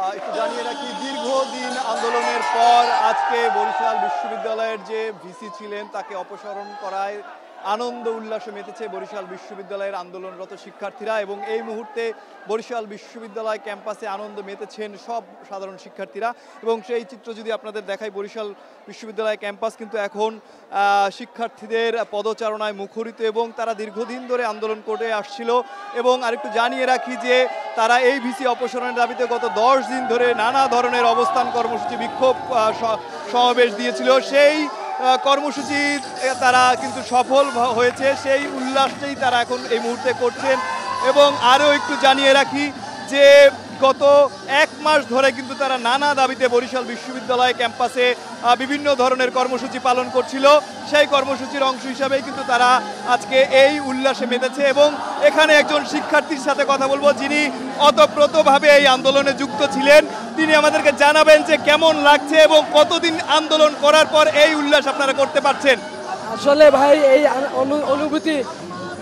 একটু জানিয়ে রাখি, দীর্ঘদিন আন্দোলনের পর আজকে বরিশাল বিশ্ববিদ্যালয়ের যে ভিসি ছিলেন তাকে অপসারণ করায় আনন্দ উল্লাসে মেতেছে বরিশাল বিশ্ববিদ্যালয়ের আন্দোলনরত শিক্ষার্থীরা। এবং এই মুহূর্তে বরিশাল বিশ্ববিদ্যালয় ক্যাম্পাসে আনন্দ মেতেছেন সব সাধারণ শিক্ষার্থীরা। এবং সেই চিত্র যদি আপনাদের দেখাই, বরিশাল বিশ্ববিদ্যালয় ক্যাম্পাস কিন্তু এখন শিক্ষার্থীদের পদচারণায় মুখরিত এবং তারা দীর্ঘদিন ধরে আন্দোলন করে আসছিল। এবং আরেকটু জানিয়ে রাখি যে তারা এই ভিসি অপসারণের দাবিতে গত 10 দিন ধরে নানা ধরনের অবস্থান কর্মসূচি, বিক্ষোভ সমাবেশ দিয়েছিল। সেই কর্মসূচি তারা কিন্তু সফল হয়েছে, সেই উল্লাসটাই তারা এখন এই মুহূর্তে করছেন। এবং আরও একটু জানিয়ে রাখি যে গত 1 মাস ধরে কিন্তু তারা নানা দাবিতে বরিশাল বিশ্ববিদ্যালয় ক্যাম্পাসে বিভিন্ন ধরনের কর্মসূচি পালন করছিল। সেই কর্মসূচির অংশ হিসাবেই কিন্তু তারা আজকে এই উল্লাসে মেতেছে। এবং এখানে একজন শিক্ষার্থীর সাথে কথা বলবো যিনি অতপ্রতভাবে এই আন্দোলনে যুক্ত ছিলেন। তিনি আমাদেরকে জানাবেন যে কেমন লাগছে এবং কতদিন আন্দোলন করার পর এই উল্লাস আপনারা করতে পারছেন। আসলে ভাই এই অনুভূতি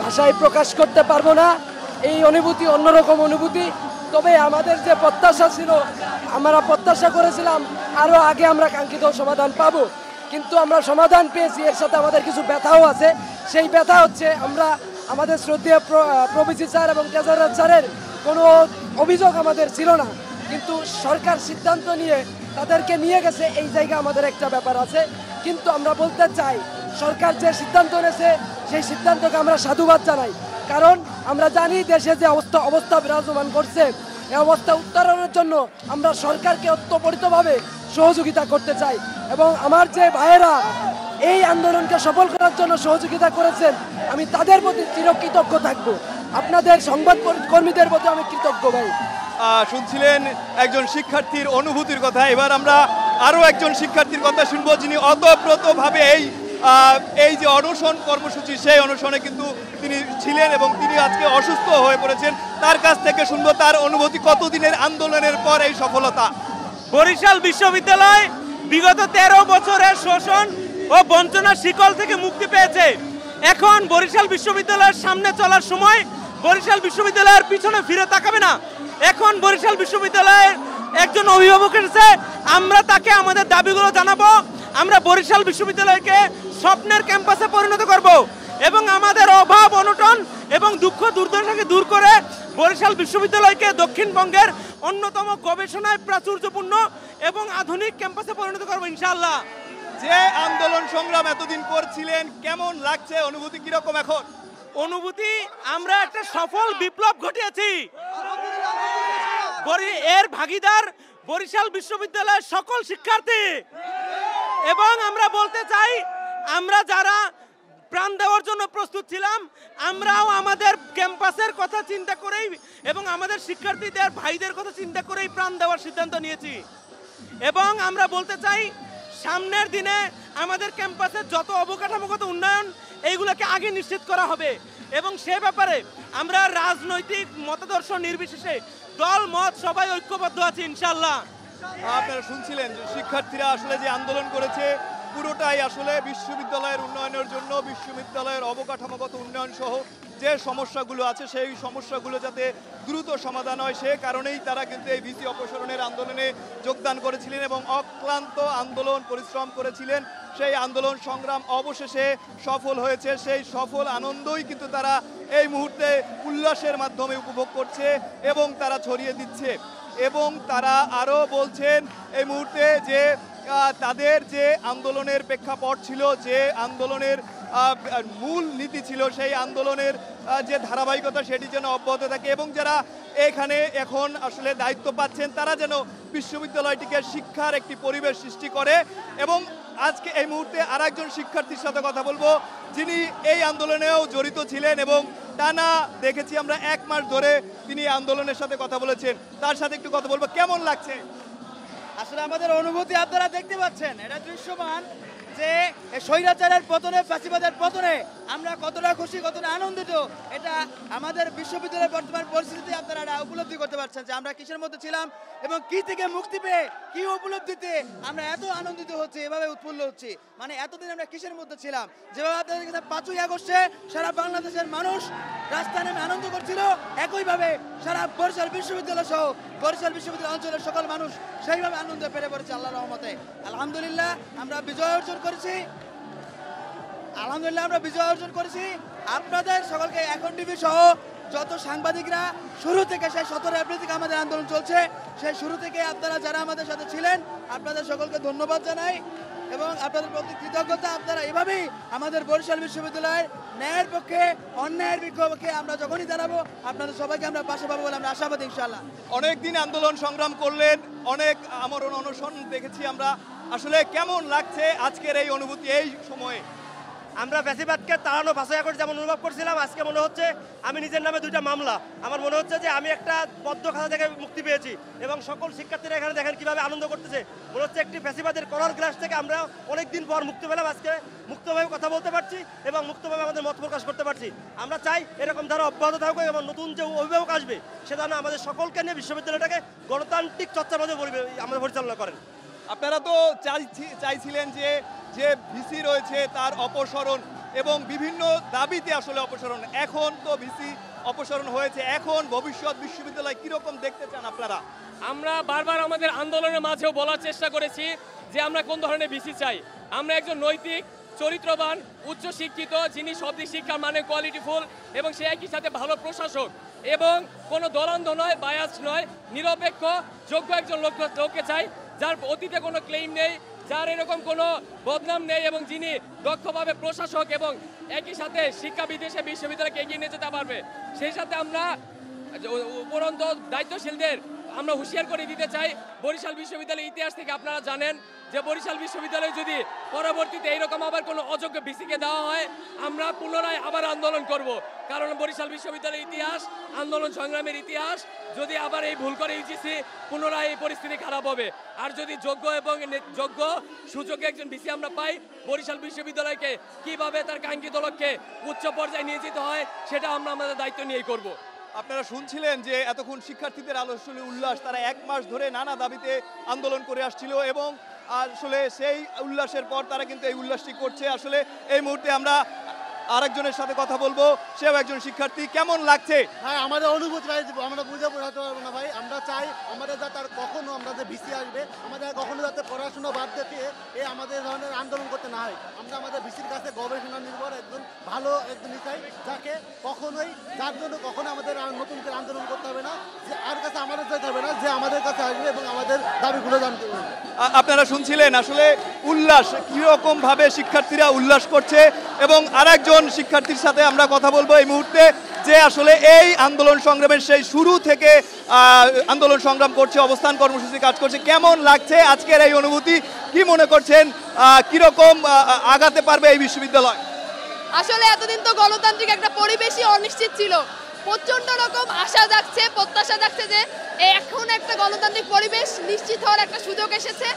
ভাষায় প্রকাশ করতে পারবো না। এই অনুভূতি অন্যরকম অনুভূতি। তবে আমাদের যে প্রত্যাশা ছিল, আমরা প্রত্যাশা করেছিলাম আরও আগে আমরা কাঙ্ক্ষিত সমাধান পাবো, কিন্তু আমরা সমাধান পেয়েছি। এর সাথে আমাদের কিছু ব্যথাও আছে। সেই ব্যথা হচ্ছে আমরা আমাদের শ্রদ্ধেয় প্রভিসি স্যার এবং ট্রেজারার স্যারের কোনো অভিযোগ আমাদের ছিল না, কিন্তু সরকার সিদ্ধান্ত নিয়ে তাদেরকে নিয়ে গেছে। এই জায়গায় আমাদের একটা ব্যাপার আছে। কিন্তু আমরা বলতে চাই, সরকার যে সিদ্ধান্ত নিয়েছে সেই সিদ্ধান্তকে আমরা সাধুবাদ জানাই। কারণ আমরা জানি দেশে যে অবস্থা বিরাজমান করছে, এই অবস্থা উত্তরণের জন্য আমরা সরকারকে ওতপ্রোতভাবে সহযোগিতা করতে চাই। এবং আমার যে ভাইয়েরা এই আন্দোলনকে সফল করার জন্য সহযোগিতা করেছেন, আমি তাদের প্রতি চিরকৃতজ্ঞ থাকবো। আপনাদের সংবাদ কর্মীদের প্রতি আমি কৃতজ্ঞ ভাই। শুনছিলেন একজন শিক্ষার্থীর অনুভূতির কথা। এবার আমরা আরও একজন শিক্ষার্থীর কথা শুনবো যিনি অতপ্রতভাবে এই যে অনশন কর্মসূচি, সেই অনশনে কিন্তু তিনি ছিলেন এবং তিনি আজকে অসুস্থ হয়ে পড়েছেন। তার কাছ থেকে শুনবো তার অনুভূতি, কতদিনের আন্দোলনের পর এই সফলতা। বরিশাল বিশ্ববিদ্যালয় বিগত 13 বছরের শোষণ ও বঞ্চনার শিকল থেকে মুক্তি পেয়েছে। এখন বরিশাল বিশ্ববিদ্যালয়ের সামনে চলার সময় বরিশাল বিশ্ববিদ্যালয়ের পিছনে ফিরে তাকাবে না। এখন বরিশাল বিশ্ববিদ্যালয়ের একজন অভিভাবক এসেছে, আমরা তাকে আমাদের দাবিগুলো জানাবো। আমরা বরিশাল বিশ্ববিদ্যালয়কে স্বপ্নের ক্যাম্পাসে পরিণত করব এবং আমাদের অভাব অনটন এবং দুঃখ দুর্দশাকে দূর করে বরিশাল বিশ্ববিদ্যালয়কে দক্ষিণবঙ্গের অন্যতম গবেষণায় প্রাচুর্যপূর্ণ এবং আধুনিক ক্যাম্পাসে পরিণত করব ইনশাআল্লাহ। যে আন্দোলন সংগ্রাম এতদিন করছিলেন, কেমন লাগছে? অনুভূতি কিরকম এখন? অনুভূতি, আমরা একটা সফল বিপ্লব ঘটিয়েছি। এর ভাগিদার বরিশাল বিশ্ববিদ্যালয়ের সকল শিক্ষার্থী। এবং আমরা বলতে চাই, আমরা যারা প্রাণ দেওয়ার জন্য প্রস্তুত ছিলাম, আমরাও আমাদের ক্যাম্পাসের কথা চিন্তা করেই এবং আমাদের শিক্ষার্থীদের ভাইদের কথা চিন্তা করেই প্রাণ দেওয়ার সিদ্ধান্ত নিয়েছি। এবং আমরা বলতে চাই, সামনের দিনে আমাদের ক্যাম্পাসের যত অবকাঠামোগত উন্নয়ন এইগুলোকে আগে নিশ্চিত করা হবে। এবং সে ব্যাপারে আমরা রাজনৈতিক মতাদর্শ নির্বিশেষে দল মত সবাই ঐক্যবদ্ধ আছি ইনশাআল্লাহ। আপনারা শুনছিলেন যে শিক্ষার্থীরা আসলে যে আন্দোলন করেছে পুরোটাই আসলে বিশ্ববিদ্যালয়ের উন্নয়নের জন্য, বিশ্ববিদ্যালয়ের অবকাঠামোগত উন্নয়ন সহ যে সমস্যাগুলো আছে সেই সমস্যাগুলো যাতে দ্রুত সমাধান হয়, সে কারণেই তারা কিন্তু এই ভিসি অপসারণের আন্দোলনে যোগদান করেছিলেন এবং অক্লান্ত আন্দোলন পরিশ্রম করেছিলেন। সেই আন্দোলন সংগ্রাম অবশেষে সফল হয়েছে। সেই সফল আনন্দই কিন্তু তারা এই মুহূর্তে উল্লাসের মাধ্যমে উপভোগ করছে এবং তারা ছড়িয়ে দিচ্ছে। এবং তারা আরও বলছেন এই মুহূর্তে যে তাদের যে আন্দোলনের প্রেক্ষাপট ছিল, যে আন্দোলনের মূল নীতি ছিল, সেই আন্দোলনের যে ধারাবাহিকতা সেটি যেন অব্যাহত থাকে এবং যারা এখানে এখন আসলে দায়িত্ব পাচ্ছেন তারা যেন বিশ্ববিদ্যালয়টিকে শিক্ষার একটি পরিবেশ সৃষ্টি করে। এবং আজকে এই মুহূর্তে আর একজন শিক্ষার্থীর সাথে কথা বলবো যিনি এই আন্দোলনেও জড়িত ছিলেন এবং টানা দেখেছি আমরা 1 মাস ধরে তিনি আন্দোলনের সাথে কথা বলেছেন। তার সাথে একটু কথা বলবো, কেমন লাগছে? আসলে আমাদের অনুভূতি আপনারা দেখতে পাচ্ছেন, এটা দৃশ্যমান যে স্বৈরাচারের পতনে, ফ্যাসিবাদের পতনে আমরা কতটা খুশি, কতটা আনন্দিত, এটা আমাদের বিশ্ববিদ্যালয়ের বর্তমান পরিস্থিতিতে আপনারা উপলব্ধি করতে পারছেন যে আমরা কিসের মধ্যে ছিলাম এবং কি থেকে মুক্তি পেয়ে কি উপলব্ধিতে আমরা এত আনন্দিত হচ্ছি, এভাবে উৎফুল্ল হচ্ছি। মানে এতদিন আমরা কিসের মধ্যে ছিলাম, যেভাবে আপনাদের কাছে 5ই আগস্টে সারা বাংলাদেশের মানুষ রাস্তায় নেমে আনন্দ করছিল, একইভাবে সারা বরিশাল বিশ্ববিদ্যালয় সহ বরিশাল বিশ্ববিদ্যালয় অঞ্চলের সকল মানুষ সেইভাবে আনন্দ পেরে পড়েছে আল্লাহর রহমতে। আলহামদুলিল্লাহ আমরা বিজয় অর্জন করেছি। আপনাদের সকলকে এখন টিভি সহ যত সাংবাদিকরা শুরু থেকে সেই 17 এপ্রিল থেকে আমাদের আন্দোলন চলছে, সেই শুরু থেকে আপনারা যারা আমাদের সাথে ছিলেন আপনাদের সকলকে ধন্যবাদ জানাই এবং আপনাদের প্রতি কৃতজ্ঞতা। আপনারা এভাবেই আমাদের বরিশাল বিশ্ববিদ্যালয়ের ন্যায়ের পক্ষে অন্যায়ের বিপক্ষে আমরা যখনই দাঁড়াবো আপনাদের সবাইকে আমরা পাশে পাবো বলে আমরা আশাবাদী ইনশাআল্লাহ। অনেক দিন আন্দোলন সংগ্রাম করলেন, অনেক আমরণ অনশন দেখেছি আমরা, আসলে কেমন লাগছে আজকের এই অনুভূতি এই সময়ে? আমরা ফ্যাসিবাদকে তাড়ানো ভাষায় করে যেমন অনুভব করছিলাম, আজকে মনে হচ্ছে আমি নিজের নামে 2টা মামলা, আমার মনে হচ্ছে যে আমি একটা বদ্ধ খাতা থেকে মুক্তি পেয়েছি এবং সকল শিক্ষার্থীরা এখানে দেখেন কিভাবে আনন্দ করতেছে। মনে হচ্ছে একটি ফ্যাসিবাদের কলার গ্লাস থেকে আমরা অনেকদিন পর মুক্তি পেলাম, আজকে মুক্তভাবে কথা বলতে পারছি এবং মুক্তভাবে আমাদের মত প্রকাশ করতে পারছি। আমরা চাই এরকম ধারা অব্যাহত থাকুক এবং নতুন যে অভিভাবক আসবে সেটা আমাদের সকলকে নিয়ে বিশ্ববিদ্যালয়টাকে গণতান্ত্রিক চর্চার মধ্যে আমাদের পরিচালনা করেন। আপনারা তো চাইছিলেন যে যে ভিসি রয়েছে তার অপসারণ এবং বিভিন্ন দাবিতে আসলে অপসারণ, এখন তো ভিসি অপসারণ হয়েছে, এখন ভবিষ্যৎ বিশ্ববিদ্যালয় কিরকম দেখতে চান আপনারা? আমরা বারবার আমাদের আন্দোলনের মাঝেও বলার চেষ্টা করেছি যে আমরা কোন ধরনের ভিসি চাই। আমরা একজন নৈতিক, চরিত্রবান, উচ্চশিক্ষিত, যিনি সব দিক শিক্ষার মানে কোয়ালিটিফুল এবং সে একই সাথে ভালো প্রশাসক এবং কোনো দলান্ধ নয়, বায়াস নয়, নিরপেক্ষ যোগ্য একজন লোককে চাই, যার অতীতে কোনো ক্লেইম নেই, যার এরকম কোনো বদনাম নেই এবং যিনি দক্ষভাবে প্রশাসক এবং একই সাথে শিক্ষাবিদ হিসেবে বিশ্ববিদ্যালয়কে এগিয়ে নিয়ে যেতে পারবে। সেই সাথে আমরা উপরন্ত দায়িত্বশীলদের আমরা হুঁশিয়ার করে দিতে চাই, বরিশাল বিশ্ববিদ্যালয়ের ইতিহাস থেকে আপনারা জানেন যে বরিশাল বিশ্ববিদ্যালয় যদি পরবর্তীতে এইরকম আবার কোনো অযোগ্য ভিসিকে দেওয়া হয় আমরা পুনরায় আবার আন্দোলন করব। কারণ বরিশাল বিশ্ববিদ্যালয়ের ইতিহাস, আন্দোলন সংগ্রামের ইতিহাস, যদি আবার এই ভুল করে ইউজিসি পুনরায় এই পরিস্থিতি খারাপ হবে। আর যদি যোগ্য এবং যোগ্য সুযোগ্য একজন ভিসি আমরা পাই, বরিশাল বিশ্ববিদ্যালয়কে কিভাবে তার কাঙ্ক্ষিত লক্ষ্যে উচ্চ পর্যায়ে নিয়ে যেতে হয় সেটা আমরা আমাদের দায়িত্ব নিয়েই করব। আপনারা শুনছিলেন যে এতক্ষণ শিক্ষার্থীদের আলোচনা উল্লাস, তারা 1 মাস ধরে নানা দাবিতে আন্দোলন করে আসছিল এবং আসলে সেই উল্লাসের পর তারা কিন্তু এই উল্লাসটি করছে। আসলে এই মুহূর্তে আমরা আরেকজনের সাথে কথা বলবো, সেও একজন শিক্ষার্থী। কেমন লাগছে? ভাই আমাদের অনুভূতি ভাই আমরা বুঝে বোঝাতে পারবো না ভাই। আমরা চাই আমাদের যাতে আর কখনো আমরা যে ভিসি আসবে আমাদের কখনো যাতে পড়াশোনা বাদ দিয়ে এই আমাদের ধরনের আন্দোলন করতে না হয়। আমরা আমাদের ভিসির কাছে গবেষণা নির্ভর একজন ভালো একজনই চাই, যাকে কখনোই যার জন্য কখনো আমাদের নতুন করে আন্দোলন করতে হবে না, যে আর কাছে আমাদের যেতে হবে না, যে আমাদের কাছে আসবে এবং আমাদের দাবিগুলো জানতে হবে। আপনারা শুনছিলেন আসলে উল্লাস কিরকম ভাবে শিক্ষার্থীরা উল্লাস করছে এবং আরেকজন শিক্ষার্থীর সাথে আমরা কথা বলবো এই মুহূর্তে, যে আসলে এই আন্দোলন সংগ্রামের সেই শুরু থেকে আন্দোলন সংগ্রাম করছে, অবস্থান কর্মসূচি কাজ করছে। কেমন লাগছে আজকের এই অনুভূতি? কি মনে করছেন কিরকম আগাতে পারবে এই বিশ্ববিদ্যালয়? আসলে এতদিন তো গণতান্ত্রিক একটা পরিবেশই অনিশ্চিত ছিল, প্রচন্ড রকম আশা জাগছে, প্রত্যাশা জাগছে যে এখন একটা গণতান্ত্রিক পরিবেশ নিশ্চিত হওয়ার একটা সুযোগ এসেছে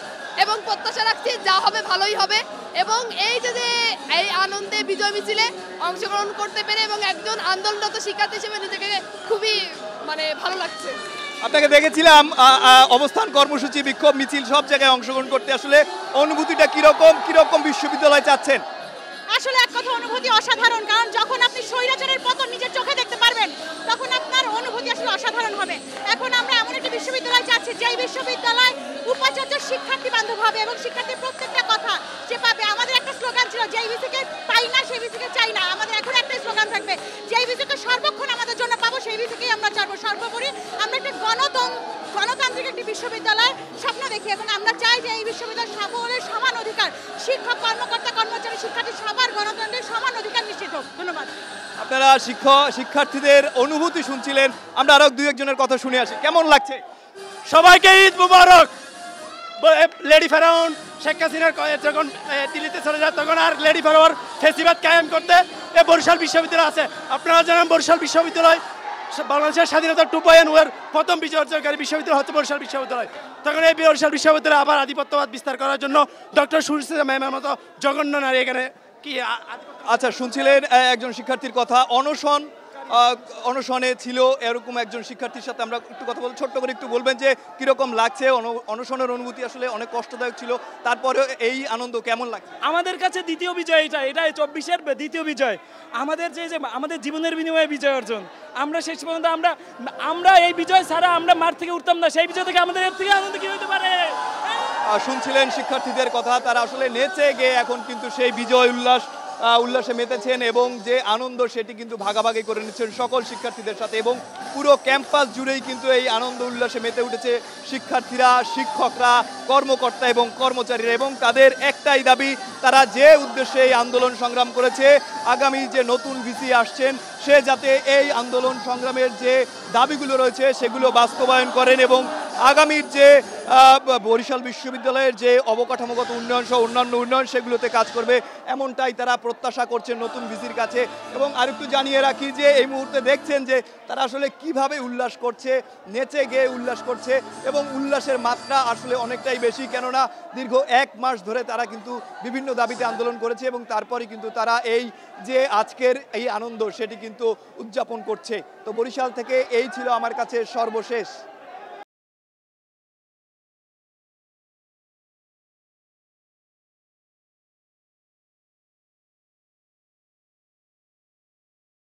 এবং প্রত্যাশা রাখছি যা হবে ভালোই হবে। এবং এই যে এই আনন্দে বিজয় মিছিলে অংশগ্রহণ করতে পেরে এবং একজন আন্দোলনরত শিক্ষার্থী হিসেবে নিজেকে খুবই ভালো লাগছে। আপনাকে দেখেছিলাম অবস্থান কর্মসূচি, বিক্ষোভ মিছিল সব জায়গায় অংশগ্রহণ করতে, আসলে অনুভূতিটা কিরকম বিশ্ববিদ্যালয় চাচ্ছেন? আসলে এক কথা অনুভূতি অসাধারণ, কারণ যখন আপনি স্বৈরাচারের পতন নিজের চোখে দেখতে পারবেন তখন আপনার অনুভূতি আসলে অসাধারণ হবে। এখন আমরা এমন একটি বিশ্ববিদ্যালয় চাচ্ছি যেই বিশ্ববিদ্যালয় উপাচার্য শিক্ষার্থী বান্ধব হবে এবং শিক্ষার্থীর প্রত্যেকটা কথা যে পাবে। আমাদের একটা স্লোগান ছিল, যেই ভিসিকে পাই না সেই ভিসিকে চাই না। আমাদের এখন একটাই স্লোগান থাকবে, যেই ভিসিকে সর্বক্ষণ আমাদের জন্য পাবো সেই ভিসিকেই আমরা চাইবো। সর্বোপরি আমরা একটা গণতান্ত্রিক একটি বিশ্ববিদ্যালয় স্বপ্ন দেখি এবং আমরা চাই যে এই বিশ্ববিদ্যালয় সকলের সমান অধিকার, শিক্ষক, কর্মকর্তা, কর্মচারী, শিক্ষার্থী সবার গণতন্ত্রের সমান অধিকার নিশ্চিত হোক। ধন্যবাদ। আপনারা শিক্ষার্থীদের অনুভূতি শুনছিলেন, আমরা আরো 2-1 কথা শুনে আসি। কেমন লাগছে? সবাইকে ঈদ মুবারক। লেডি ফেরাউন শেখ হাসিনার যখন দিল্লিতে চলে যায় তখন আর লেডি ফেরাউন ফেসিবাদ কায়েম করতে এই বরিশাল বিশ্ববিদ্যালয় আছে। আপনারা জানেন বরিশাল বিশ্ববিদ্যালয় বাংলাদেশের স্বাধীনতা 2.0 প্রথম বিজয় অর্জনকারী বিশ্ববিদ্যালয় হচ্ছে বরিশাল বিশ্ববিদ্যালয়। তখন এই বরিশাল বিশ্ববিদ্যালয় আবার আধিপত্যবাদ বিস্তার করার জন্য ডক্টর সুশীলা ম্যামের মতো জঘন্য নারী এখানে কি আচ্ছা, শুনছিলেন একজন শিক্ষার্থীর কথা। অনশনে ছিল এরকম একজন শিক্ষার্থীর সাথে আমরা একটু কথা বলবো। ছোট্ট করে একটু বলবেন যে কিরকম লাগছে, অনশনের অনুভূতি আসলে অনেক কষ্টদায়ক ছিল, তারপরে এই আনন্দ কেমন লাগছে? আমাদের কাছে দ্বিতীয় বিজয় এটাই 24-এর দ্বিতীয় বিজয়, আমাদের যে আমাদের জীবনের বিনিময়ে বিজয় অর্জন। আমরা শেষ পর্যন্ত আমরা এই বিজয় ছাড়া আমরা মাঠ থেকে উঠতাম না, সেই বিজয় থেকে আমাদের এর থেকে আনন্দ কি হতে পারে? শুনছিলেন শিক্ষার্থীদের কথা, তারা আসলে নেচে গিয়ে এখন কিন্তু সেই বিজয় উল্লাসে মেতেছেন এবং যে আনন্দ সেটি কিন্তু ভাগাভাগি করে নিচ্ছেন সকল শিক্ষার্থীদের সাথে এবং পুরো ক্যাম্পাস জুড়েই কিন্তু এই আনন্দ উল্লাসে মেতে উঠেছে শিক্ষার্থীরা, শিক্ষকরা, কর্মকর্তা এবং কর্মচারীরা। এবং তাদের একটাই দাবি, তারা যে উদ্দেশ্যে এই আন্দোলন সংগ্রাম করেছে, আগামী যে নতুন ভিসি আসছেন সে যাতে এই আন্দোলন সংগ্রামের যে দাবিগুলো রয়েছে সেগুলো বাস্তবায়ন করেন এবং আগামীর যে বরিশাল বিশ্ববিদ্যালয়ের যে অবকাঠামোগত উন্নয়ন সহ অন্যান্য উন্নয়ন সেগুলোতে কাজ করবে, এমনটাই তারা প্রত্যাশা করছেন নতুন ভিসির কাছে। এবং আরেকটু জানিয়ে রাখি যে এই মুহূর্তে দেখছেন যে তারা আসলে কিভাবে উল্লাস করছে, নেচে গিয়ে উল্লাস করছে এবং উল্লাসের মাত্রা আসলে অনেকটাই বেশি, কেননা দীর্ঘ 1 মাস ধরে তারা কিন্তু বিভিন্ন দাবিতে আন্দোলন করেছে এবং তারপরে কিন্তু তারা এই যে আজকের এই আনন্দ সেটি কিন্তু উদযাপন করছে। তো বরিশাল থেকে এই ছিল আমার কাছে সর্বশেষ।